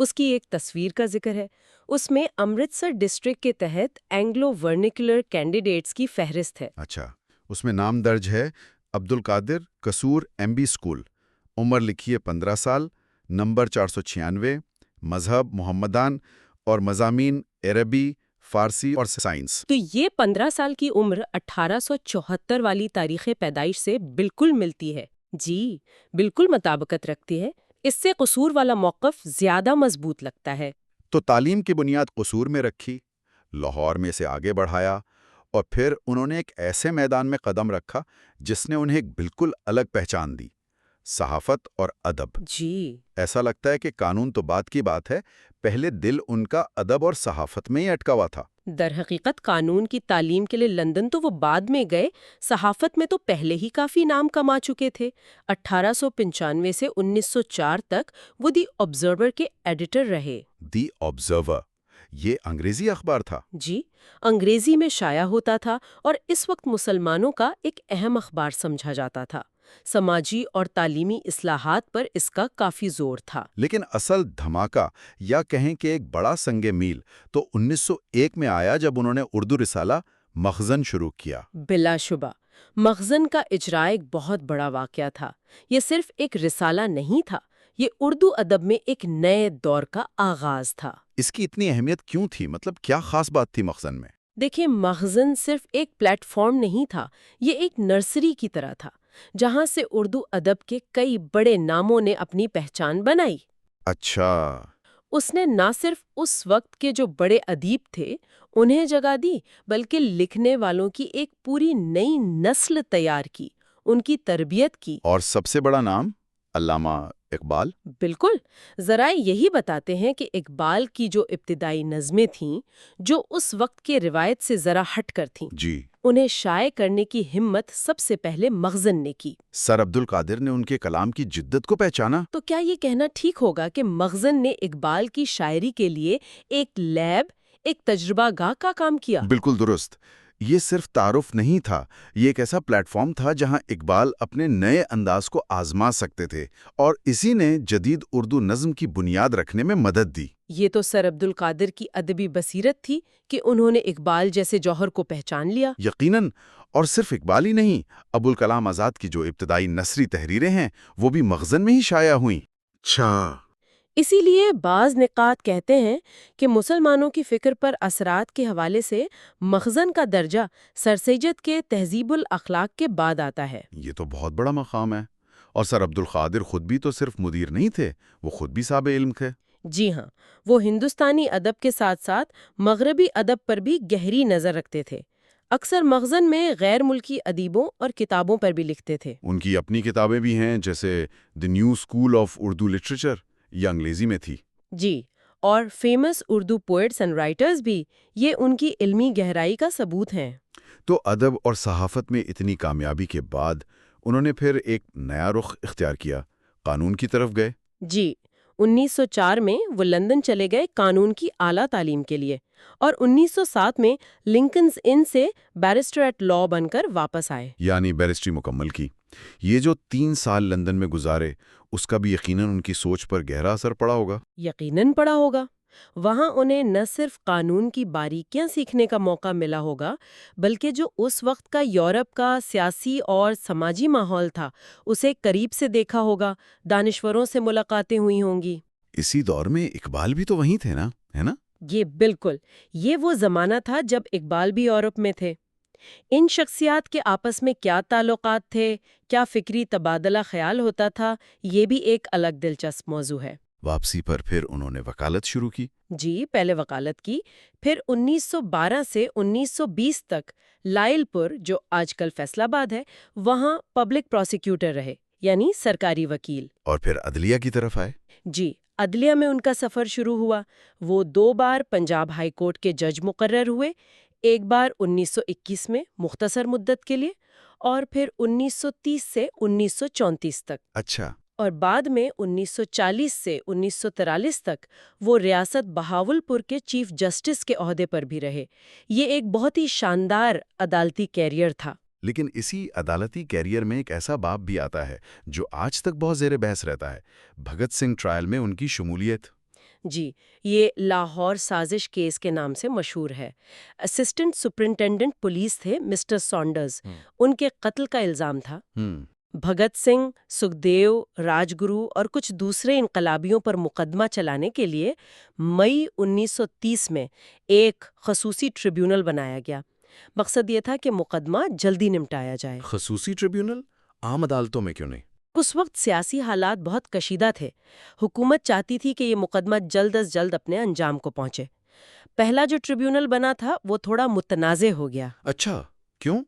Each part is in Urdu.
اس کی ایک تصویر کا ذکر ہے۔ اس میں امرتسر ڈسٹرکٹ کے تحت اینگلو ورنیکولر کینڈیڈیٹس کی فہرست ہے۔ اچھا، اس میں نام درج ہے عبدالقادر قصور MB اسکول، عمر لکھی ہے 15 سال، نمبر 496، مذہب محمدان اور مضامین عربی، فارسی اور سائنس۔ تو یہ 15 سال کی عمر 1874 والی تاریخ پیدائش سے بالکل ملتی ہے۔ جی، بالکل مطابقت رکھتی ہے۔ اس سے قصور والا موقف زیادہ مضبوط لگتا ہے۔ تو تعلیم کی بنیاد قصور میں رکھی، لاہور میں سے آگے بڑھایا، اور پھر انہوں نے ایک ایسے میدان میں قدم رکھا جس نے انہیں ایک بالکل الگ پہچان دی، صحافت اور ادب۔ جی، ایسا لگتا ہے کہ قانون تو بات کی بات ہے، پہلے دل ان کا ادب اور صحافت میں ہی اٹکا ہوا تھا۔ در حقیقت قانون کی تعلیم کے لیے لندن تو وہ بعد میں گئے، صحافت میں تو پہلے ہی کافی نام کما چکے تھے۔ 1895 سے 1904 تک وہ دی آبزرور کے ایڈیٹر رہے۔ دی آبزرور، یہ انگریزی اخبار تھا؟ جی، انگریزی میں شائع ہوتا تھا اور اس وقت مسلمانوں کا ایک اہم اخبار سمجھا جاتا تھا۔ سماجی اور تعلیمی اصلاحات پر اس کا کافی زور تھا۔ لیکن اصل دھماکہ، یا کہیں کہ ایک بڑا سنگ میل، تو 1901 میں آیا جب انہوں نے اردو رسالہ مخزن شروع کیا۔ بلا شبہ مخزن کا اجراء ایک بہت بڑا واقعہ تھا۔ یہ صرف ایک رسالہ نہیں تھا، یہ اردو ادب میں ایک نئے دور کا آغاز تھا۔ اس کی اتنی اہمیت کیوں تھی؟ مطلب کیا خاص بات تھی مخزن میں؟ دیکھیں، مخزن صرف ایک پلیٹ فارم نہیں تھا، یہ ایک نرسری کی طرح تھا جہاں سے اردو ادب کے کئی بڑے ناموں نے اپنی پہچان بنائی۔ اچھا۔ اس نے نہ صرف اس وقت کے جو بڑے ادیب تھے انہیں جگہ دی، بلکہ لکھنے والوں کی ایک پوری نئی نسل تیار کی، ان کی تربیت کی۔ اور سب سے بڑا نام علامہ اقبال۔ بالکل، ذرائع یہی بتاتے ہیں کہ اقبال کی جو ابتدائی نظمیں تھیں، جو اس وقت کے روایت سے ذرا ہٹ کر تھیں، جی، انہیں شائع کرنے کی ہمت سب سے پہلے مخزن نے کی۔ سر عبدالقادر نے ان کے کلام کی جدت کو پہچانا؟ تو کیا یہ کہنا ٹھیک ہوگا کہ مخزن نے اقبال کی شاعری کے لیے ایک لیب، ایک تجربہ گاہ کا کام کیا؟ بالکل درست۔ یہ صرف تعارف نہیں تھا، یہ ایک ایسا پلیٹ فارم تھا جہاں اقبال اپنے نئے انداز کو آزما سکتے تھے، اور اسی نے جدید اردو نظم کی بنیاد رکھنے میں مدد دی۔ یہ تو سر عبدالقادر کی ادبی بصیرت تھی کہ انہوں نے اقبال جیسے جوہر کو پہچان لیا۔ یقیناً، اور صرف اقبال ہی نہیں، ابوالکلام آزاد کی جو ابتدائی نثری تحریریں ہیں وہ بھی مخزن میں ہی شائع ہوئیں۔ اچھا۔ اسی لیے بعض نقاد کہتے ہیں کہ مسلمانوں کی فکر پر اثرات کے حوالے سے مخزن کا درجہ سر سید کے تہذیب الاخلاق کے بعد آتا ہے۔ یہ تو بہت بڑا مقام ہے، اور سر عبدالقادر خود بھی تو صرف مدیر نہیں تھے، وہ خود بھی صاحب علم تھے۔ جی ہاں، وہ ہندوستانی ادب کے ساتھ ساتھ مغربی ادب پر بھی گہری نظر رکھتے تھے۔ اکثر مخزن میں غیر ملکی ادیبوں اور کتابوں پر بھی لکھتے تھے۔ ان کی اپنی کتابیں بھی ہیں، جیسے the new school of Urdu literature, یہ انگریزی میں تھی۔ جی، اور famous Urdu poets and writers بھی یہ ان کی علمی گہرائی کا ثبوت ہیں۔ تو ادب اور صحافت میں اتنی کامیابی کے بعد انہوں نے پھر ایک نیا رخ اختیار کیا، قانون کی طرف گئے۔ جی، 1904 میں وہ لندن چلے گئے قانون کی اعلیٰ تعلیم کے لیے، اور 1907 میں لنکنز ان سے بیرسٹر ایٹ لا بن کر واپس آئے۔ یعنی بیرسٹری مکمل کی۔ یہ جو 3 سال لندن میں گزارے، اس کا بھی یقیناً ان کی سوچ پر گہرا اثر پڑا ہوگا۔ یقیناً پڑا ہوگا۔ وہاں انہیں نہ صرف قانون کی باریکیاں سیکھنے کا موقع ملا ہوگا، بلکہ جو اس وقت کا یورپ کا سیاسی اور سماجی ماحول تھا اسے قریب سے دیکھا ہوگا، دانشوروں سے ملاقاتیں ہوئی ہوں گی۔ اسی دور میں اقبال بھی تو وہیں تھے نا، ہے نا؟ یہ بالکل، یہ وہ زمانہ تھا جب اقبال بھی یورپ میں تھے۔ ان شخصیات کے آپس میں کیا تعلقات تھے، کیا فکری تبادلہ خیال ہوتا تھا، یہ بھی ایک الگ دلچسپ موضوع ہے۔ واپسی پر پھر انہوں نے وکالت شروع کی۔ جی، پہلے وکالت کی، پھر 1912 سے 1920 تک لائل پور، جو آج کل فیصل آباد ہے، وہاں پبلک پروسیکیوٹر رہے، یعنی سرکاری وکیل۔ اور پھر عدلیہ کی طرف آئے۔ جی، عدلیہ میں ان کا سفر شروع ہوا۔ وہ 2 بار پنجاب ہائی کورٹ کے جج مقرر ہوئے، ایک بار 1921 میں مختصر مدت کے لیے، اور پھر 1930 سے 1934 تک۔ اچھا۔ اور بعد میں 1940 سے 1943 تک وہ ریاست بہاولپور کے چیف جسٹس کے عہدے پر بھی رہے۔ یہ ایک بہت ہی شاندار عدالتی کیریئر تھا۔ لیکن اسی عدالتی کیریئر میں ایک ایسا باب بھی آتا ہے جو آج تک بہت زیر بحث رہتا ہے، بھگت سنگھ ٹرائل میں ان کی شمولیت۔ جی، یہ لاہور سازش کیس کے نام سے مشہور ہے۔ اسسٹنٹ سپرنٹینڈنٹ پولیس تھے مسٹر سانڈرز، ان کے قتل کا الزام تھا۔ بھگت سنگھ، سکھدیو، راج گرو اور کچھ دوسرے انقلابیوں پر مقدمہ چلانے کے لیے مئی 1930 میں ایک خصوصی ٹریبیونل بنایا گیا۔ مقصد یہ تھا کہ مقدمہ جلدی نمٹایا جائے۔ خصوصی ٹریبیونل عام عدالتوں میں کیوں نہیں؟ اس وقت سیاسی حالات بہت کشیدہ تھے۔ حکومت چاہتی تھی کہ یہ مقدمہ جلد از جلد اپنے انجام کو پہنچے۔ پہلا جو ٹریبیونل بنا تھا وہ تھوڑا متنازع ہو گیا۔ اچھا، کیوں؟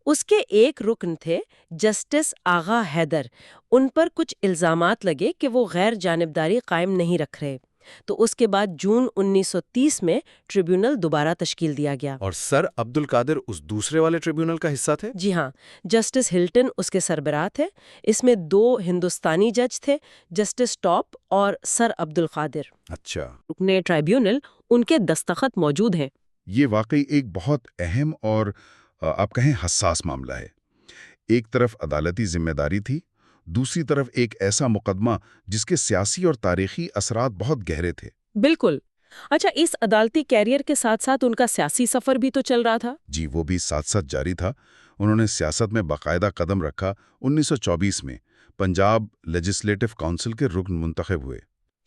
اس کے ایک رکن تھے جسٹس آغا حیدر۔ ان پر کچھ الزامات لگے کہ وہ غیر جانبداری قائم نہیں رکھ رہے، تو اس کے بعد جون 1930 میں ٹریبیونل دوبارہ تشکیل دیا گیا۔ اور سر عبد القادر اس دوسرے والے ٹریبیونل کا حصہ تھے؟ جی ہاں، جسٹس ہلٹن اس کے سربراہ تھے۔ اس میں 2 ہندوستانی جج تھے، جسٹس ٹاپ اور سر عبد القادر۔ اچھا، رکن ٹریبیونل ان کے دستخط موجود ہیں۔ یہ واقعی ایک بہت اہم اور آپ کہیں حساس معاملہ ہے۔ ایک طرف عدالتی ذمہ داری تھی، دوسری طرف ایک ایسا مقدمہ جس کے سیاسی اور تاریخی اثرات بہت گہرے تھے۔ بالکل۔ اچھا، اس عدالتی کیریئر کے ساتھ ساتھ ان کا سیاسی سفر بھی تو چل رہا تھا۔ جی، وہ بھی ساتھ ساتھ جاری تھا۔ انہوں نے سیاست میں باقاعدہ قدم رکھا۔ 1924 میں پنجاب لیجسلیٹو کونسل کے رکن منتخب ہوئے۔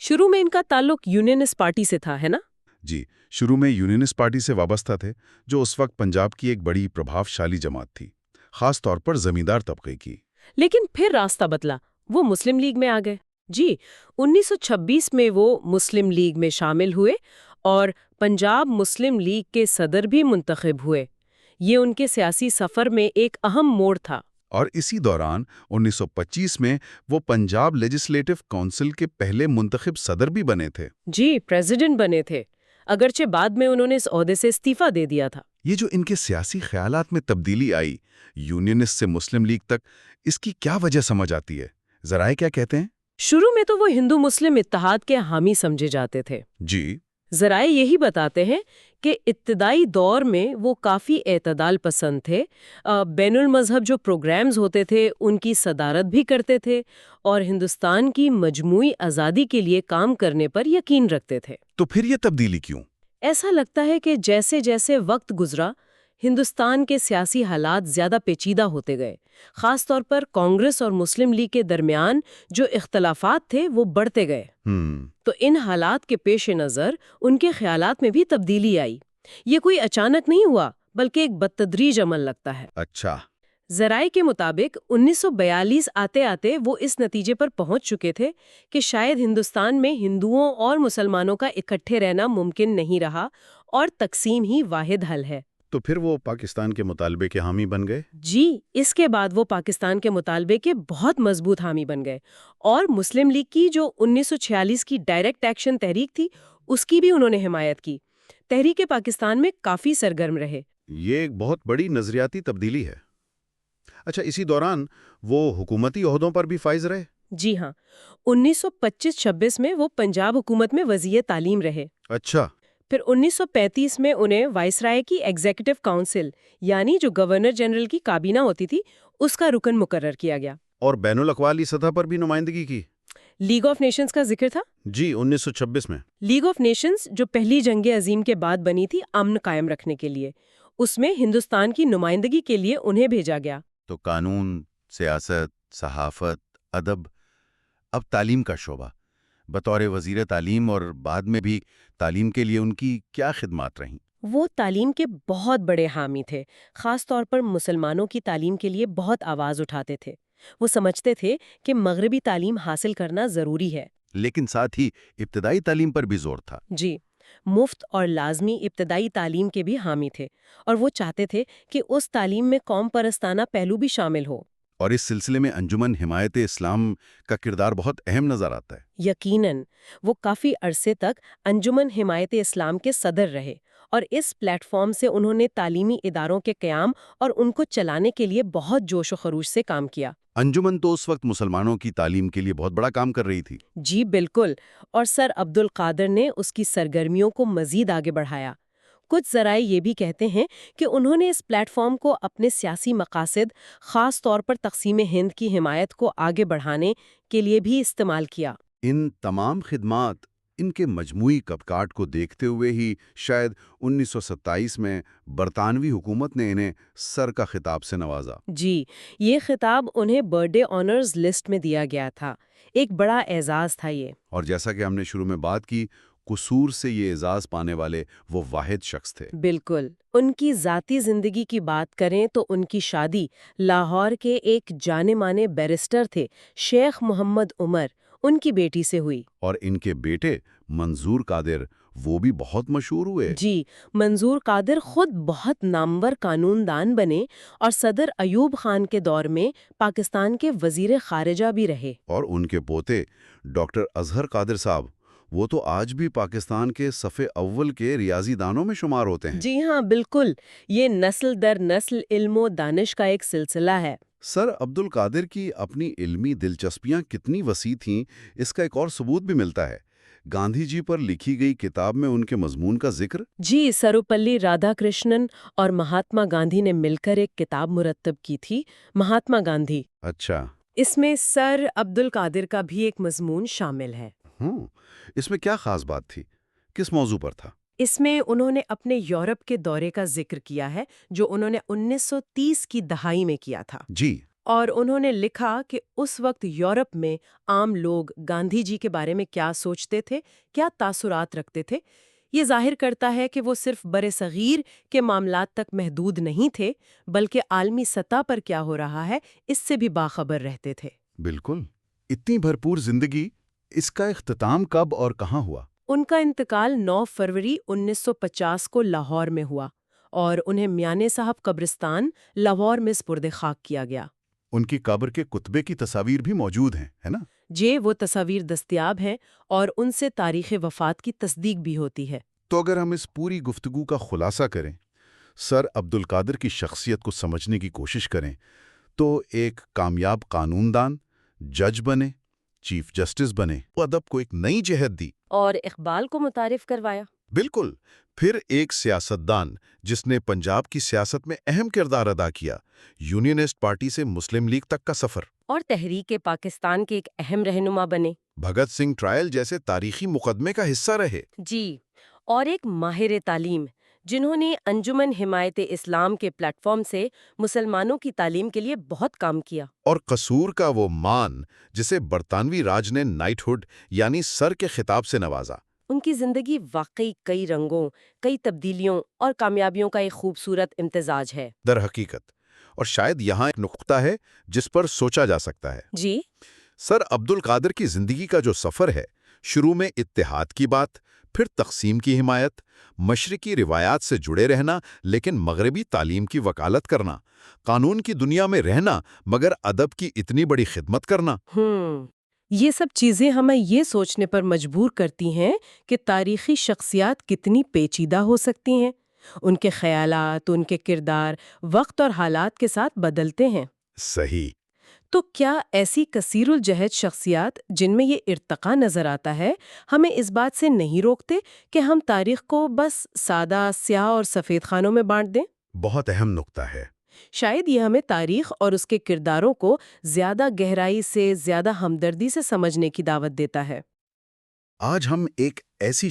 شروع میں ان کا تعلق یونینسٹ پارٹی سے تھا، ہے نا؟ جی، شروع میں یونینسٹ پارٹی سے وابستہ تھے، جو اس وقت پنجاب کی ایک بڑی پربھاوشالی جماعت تھی، خاص طور پر زمیندار طبقے کی۔ لیکن پھر راستہ بدلا، وہ مسلم لیگ میں آ گئے۔ جی، 1926 میں وہ مسلم لیگ میں شامل ہوئے اور پنجاب مسلم لیگ کے صدر بھی منتخب ہوئے۔ یہ ان کے سیاسی سفر میں ایک اہم موڑ تھا۔ اور اسی دوران 1925 میں وہ پنجاب لیجسلیٹو کونسل کے پہلے منتخب صدر بھی بنے تھے۔ جی، پریزیڈنٹ بنے تھے، اگرچہ بعد میں انہوں نے اس عہدے سے استعفیٰ دے دیا تھا۔ یہ جو ان کے سیاسی خیالات میں تبدیلی آئی، یونینسٹ سے مسلم لیگ تک، اس کی کیا وجہ سمجھ آتی ہے؟ ذرائع کیا کہتے ہیں؟ شروع میں تو وہ ہندو مسلم اتحاد کے حامی سمجھے جاتے تھے۔ جی، ذرائع یہی بتاتے ہیں کہ ابتدائی دور میں وہ کافی اعتدال پسند تھے، بین المذہب جو پروگرامز ہوتے تھے ان کی صدارت بھی کرتے تھے اور ہندوستان کی مجموعی آزادی کے لیے کام کرنے پر یقین رکھتے تھے۔ تو پھر یہ تبدیلی کیوں؟ ایسا لگتا ہے کہ جیسے جیسے وقت گزرا، ہندوستان کے سیاسی حالات زیادہ پیچیدہ ہوتے گئے۔ خاص طور پر کانگریس اور مسلم لیگ کے درمیان جو اختلافات تھے وہ بڑھتے گئے۔ تو ان حالات کے پیش نظر ان کے خیالات میں بھی تبدیلی آئی۔ یہ کوئی اچانک نہیں ہوا، بلکہ ایک بالتدریج عمل لگتا ہے۔ اچھا، ذرائع کے مطابق 1942 آتے آتے وہ اس نتیجے پر پہنچ چکے تھے کہ شاید ہندوستان میں ہندوؤں اور مسلمانوں کا اکٹھے رہنا ممکن نہیں رہا اور تقسیم ہی واحد حل ہے۔ تو پھر وہ پاکستان کے مطالبے کے حامی بن گئے؟ جی، اس کے بعد وہ پاکستان کے مطالبے کے بہت مضبوط حامی بن گئے اور مسلم لیگ کی جو 1946 کی ڈائریکٹ ایکشن تحریک تھی اس کی بھی انہوں نے حمایت کی۔ تحریک پاکستان میں کافی سرگرم رہے۔ یہ ایک بہت بڑی نظریاتی تبدیلی ہے۔ اچھا، اسی دوران وہ حکومتی عہدوں پر بھی فائز رہے؟ جی ہاں، 1925-26 میں وہ پنجاب حکومت میں وزیر تعلیم رہے۔ اچھا، پھر 1935 میں انہیں وائسرائے کی ایگزیکٹو کونسل یعنی جو گورنر جنرل کی کابینہ ہوتی تھی اس کا رکن مقرر کیا گیا۔ اور بین الاقوامی سطح پر بھی نمائندگی کی؟ لیگ آف نیشنز کا ذکر تھا؟ جی، 1926 میں۔ لیگ آف نیشنز جو پہلی جنگ عظیم کے بعد بنی تھی امن قائم رکھنے کے لیے، اس میں ہندوستان کی نمائندگی کے لیے انہیں بھیجا گیا۔ تو قانون، سیاست، صحافت، ادب، اب تعلیم کا شعبہ، بطور وزیر تعلیم اور بعد میں بھی تعلیم کے لیے ان کی کیا خدمات رہیں؟ وہ تعلیم کے بہت بڑے حامی تھے، خاص طور پر مسلمانوں کی تعلیم کے لیے بہت آواز اٹھاتے تھے۔ وہ سمجھتے تھے کہ مغربی تعلیم حاصل کرنا ضروری ہے، لیکن ساتھ ہی ابتدائی تعلیم پر بھی زور تھا۔ جی، مفت اور لازمی ابتدائی تعلیم کے بھی حامی تھے اور وہ چاہتے تھے کہ اس تعلیم میں قوم پرستانہ پہلو بھی شامل ہو۔ اور اس سلسلے میں انجمن حمایت اسلام کا کردار بہت اہم نظر آتا ہے۔ یقیناً، وہ کافی عرصے تک انجمن حمایت اسلام کے صدر رہے اور اس پلیٹ فارم سے انہوں نے تعلیمی اداروں کے قیام اور ان کو چلانے کے لیے بہت جوش و خروش سے کام کیا۔ انجمن تو اس وقت مسلمانوں کی تعلیم کے لیے بہت بڑا کام کر رہی تھی۔ جی بالکل، اور سر عبد القادر نے اس کی سرگرمیوں کو مزید آگے بڑھایا۔ کچھ ذرائع یہ بھی کہتے ہیں کہ انہوں نے اس پلیٹ فارم کو اپنے سیاسی مقاصد، خاص طور پر تقسیم ہند کی حمایت کو آگے بڑھانے کے لیے بھی استعمال کیا۔ ان تمام خدمات ان کے مجموعی کبکاٹ کو دیکھتے ہوئے ہی شاید 1927 میں برطانوی حکومت نے انہیں سر کا خطاب سے نوازا۔ جی، یہ خطاب انہیں برتھ ڈے آنرز لسٹ میں دیا گیا تھا۔ ایک بڑا اعزاز تھا یہ۔ اور جیسا کہ ہم نے شروع میں بات کی، قصور سے یہ اعزاز پانے والے وہ واحد شخص تھے۔ بالکل۔ ان کی ذاتی زندگی کی بات کریں تو ان کی شادی لاہور کے ایک جانے مانے بیرسٹر تھے شیخ محمد عمر، ان کی بیٹی سے ہوئی۔ اور ان کے بیٹے منظور قادر وہ بھی بہت مشہور ہوئے۔ جی، منظور قادر خود بہت نامور قانون دان بنے اور صدر ایوب خان کے دور میں پاکستان کے وزیر خارجہ بھی رہے۔ اور ان کے پوتے ڈاکٹر اظہر قادر صاحب وہ تو آج بھی پاکستان کے صف اول کے ریاضی دانوں میں شمار ہوتے ہیں۔ جی ہاں، بالکل۔ یہ نسل در نسل علم و دانش کا ایک سلسلہ ہے۔ سر عبد القادر کی اپنی علمی دلچسپیاں کتنی وسیع تھیں، اس کا ایک اور ثبوت بھی ملتا ہے۔ گاندھی جی پر لکھی گئی کتاب میں ان کے مضمون کا ذکر۔ جی، سروپلی رادھا کرشنن اور مہاتما گاندھی نے مل کر ایک کتاب مرتب کی تھی، مہاتما گاندھی۔ اچھا۔ اس میں سر عبد القادر کا بھی ایک مضمون شامل ہے۔ اس میں کیا خاص بات تھی؟ کس موضوع پر تھا؟ اس میں انہوں نے اپنے یورپ کے دورے کا ذکر کیا ہے جو انہوں نے 1930 کی دہائی میں کیا تھا۔ جی۔ اور انہوں نے لکھا کہ اس وقت یورپ میں عام لوگ گاندھی جی کے بارے میں کیا سوچتے تھے، کیا تاثرات رکھتے تھے۔ یہ ظاہر کرتا ہے کہ وہ صرف برصغیر کے معاملات تک محدود نہیں تھے، بلکہ عالمی سطح پر کیا ہو رہا ہے اس سے بھی باخبر رہتے تھے۔ بالکل۔ اتنی بھرپور زندگی، اس کا اختتام کب اور کہاں ہوا؟ ان کا انتقال 9 فروری 1950 کو لاہور میں ہوا اور انہیں میانے صاحب قبرستان لاہور میں سپرد خاک کیا گیا۔ ان کی قبر کے کتبے کی تصاویر بھی موجود ہیں، ہے نا؟ جی، وہ تصاویر دستیاب ہیں اور ان سے تاریخ وفات کی تصدیق بھی ہوتی ہے۔ تو اگر ہم اس پوری گفتگو کا خلاصہ کریں، سر عبد القادر کی شخصیت کو سمجھنے کی کوشش کریں، تو ایک کامیاب قانون دان، جج بنے، چیف جسٹس بنے، وہ ادب کو ایک نئی جہت دی اور اقبال کو متعارف کروایا۔ بالکل۔ پھر ایک سیاستدان جس نے پنجاب کی سیاست میں اہم کردار ادا کیا، یونینسٹ پارٹی سے مسلم لیگ تک کا سفر، اور تحریک پاکستان کے ایک اہم رہنما بنے۔ بھگت سنگھ ٹرائل جیسے تاریخی مقدمے کا حصہ رہے۔ جی، اور ایک ماہر تعلیم جنہوں نے انجمن حمایت اسلام کے پلیٹ فارم سے مسلمانوں کی تعلیم کے لیے بہت کام کیا۔ اور قصور کا وہ مان جسے برطانوی راج نے نائٹ ہوڈ یعنی سر کے خطاب سے نوازا۔ ان کی زندگی واقعی کئی رنگوں، کئی تبدیلیوں اور کامیابیوں کا ایک خوبصورت امتزاج ہے۔ در حقیقت، اور شاید یہاں ایک نقطہ ہے جس پر سوچا جا سکتا ہے۔ جی، سر عبد القادر کی زندگی کا جو سفر ہے، شروع میں اتحاد کی بات، پھر تقسیم کی حمایت، مشرقی روایات سے جڑے رہنا لیکن مغربی تعلیم کی وکالت کرنا، قانون کی دنیا میں رہنا مگر ادب کی اتنی بڑی خدمت کرنا۔ یہ سب چیزیں ہمیں یہ سوچنے پر مجبور کرتی ہیں کہ تاریخی شخصیات کتنی پیچیدہ ہو سکتی ہیں۔ ان کے خیالات، ان کے کردار وقت اور حالات کے ساتھ بدلتے ہیں۔ صحیح۔ تو کیا ایسی کثیر الجہت شخصیات جن میں یہ ارتقا نظر آتا ہے ہمیں اس بات سے نہیں روکتے کہ ہم تاریخ کو بس سادہ سیاہ اور سفید خانوں میں بانٹ دیں؟ بہت اہم نقطہ ہے۔ شاید یہ ہمیں تاریخ اور اس کے کرداروں کو زیادہ گہرائی سے، زیادہ ہمدردی سے سمجھنے کی دعوت دیتا ہے۔ آج ہم ایک ایسی